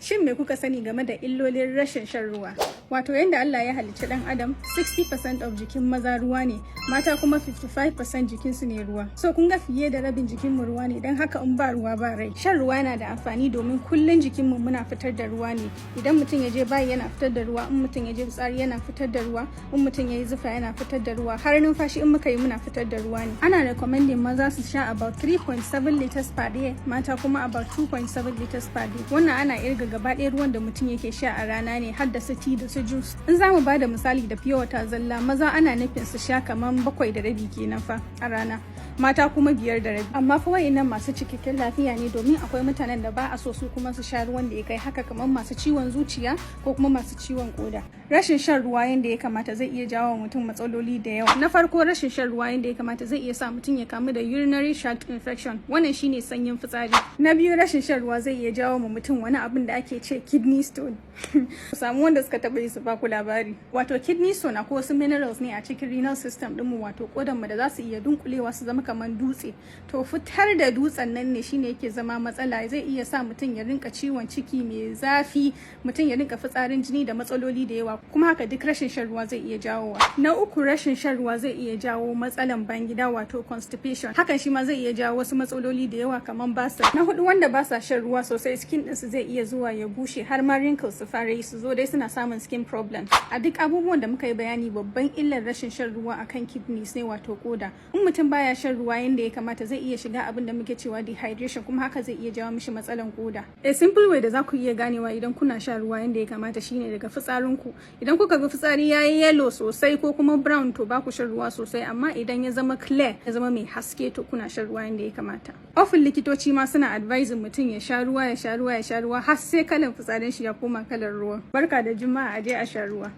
Shin me kuka sani game da illolin rashin shan ruwa? Wato yanda Allah ya halicci dan Adam, 60% of jikin maza ruwa ne, mata kuma 55% jikinsu ne ruwa. So kun ga fiye da rabin jikinmu ruwa ne, don haka in ba ruwa ba rai. Shan ruwa yana da amfani domin kullun jikinmu muna fitar da ruwa ne. Idan mutum ya je bayi yana fitar da ruwa, in mutum ya je fitsari yana fitar da ruwa, in mutum ya yi zufa yana fitar da ruwa, har numfashi in muka yi muna fitar da ruwa ne. Ana recommending maza su sha about 3.7 liters per day, mata kuma about 2.7 liters per day. Wannan ana irga gaba ɗaya ruwan da mutum yake sha a rana ne, har da su tea da su juice. In za mu ba da misali da pure water zalla, maza ana nufin su sha kaman 7.5 kenan fa a rana, mata kuma 5.5. Amma fa wayannan masu cikakken lafiya ne, domin akwai mutanen da ba a so su kuma su sha ruwan da ya kai haka, kamar masu ciwon zuciya ko kuma masu ciwon koda. Rashin shan ruwa yanda ya kamata zai iya jawo mutum matsaloli da yawa. Na farko, rashin shan ruwa yanda ya kamata zai iya sa mutum ya kamu da urinary tract infection, wannan shine sanyin fitsari. Na biyu, rashin shan ruwa zai iya jawo ma mutum wani abin da ake ce kidney stone. Ku samu wanda suka taɓa yi su ba ku labari. Wato kidney stone akwai wasu minerals ne a cikin renal system ɗinmu, wato kodan mu, da za su iya dunkulewa su zama kamar dutse. To fitar da dutsen nan ne shine yake zama matsala, zai iya sa mutum ya rinka ciwon ciki mai zafi, mutum ya rinka fitsarin jini da matsaloli da yawa, kuma haka duk rashin shan ruwa zai iya jawowa. Na uku, rashin shan ruwa zai iya jawo matsalan bangida, wato constipation. Hakan shi ma zai iya jawo wasu matsaloli da yawa kamar basir. Na hudu, wanda ba sa shan ruwa sosai, skin ɗinsu zai iya zuwa ya bushe, har ma wrinkles su fara yi, su zo dai suna samun skin problem. A duk abubuwan da muka yi bayani, babban illar rashin shan ruwa akan kidneys ne, wato koda. In mutum baya shan ruwa yanda ya kamata, zai iya shiga abin da muke cewa dehydration, kuma haka zai iya jawo mishi matsalan koda. A simple way da za ku iya ganewa idan kuna shan ruwa yanda ya kamata shine daga fitsarinku. Idan kuka ga fitsari yayi yellow sosai ko kuma brown, to ba ku shan ruwa sosai, amma idan ya zama clear, ya zama mai haske, to kuna shan ruwa yanda ya kamata. Often likitoci ma suna advising mutum ya sha ruwa, ya sha ruwa, ya sha ruwa har sai kalan fitsarin shi ya koma kalar ruwa. Barka da juma'a, a je a sha ruwa.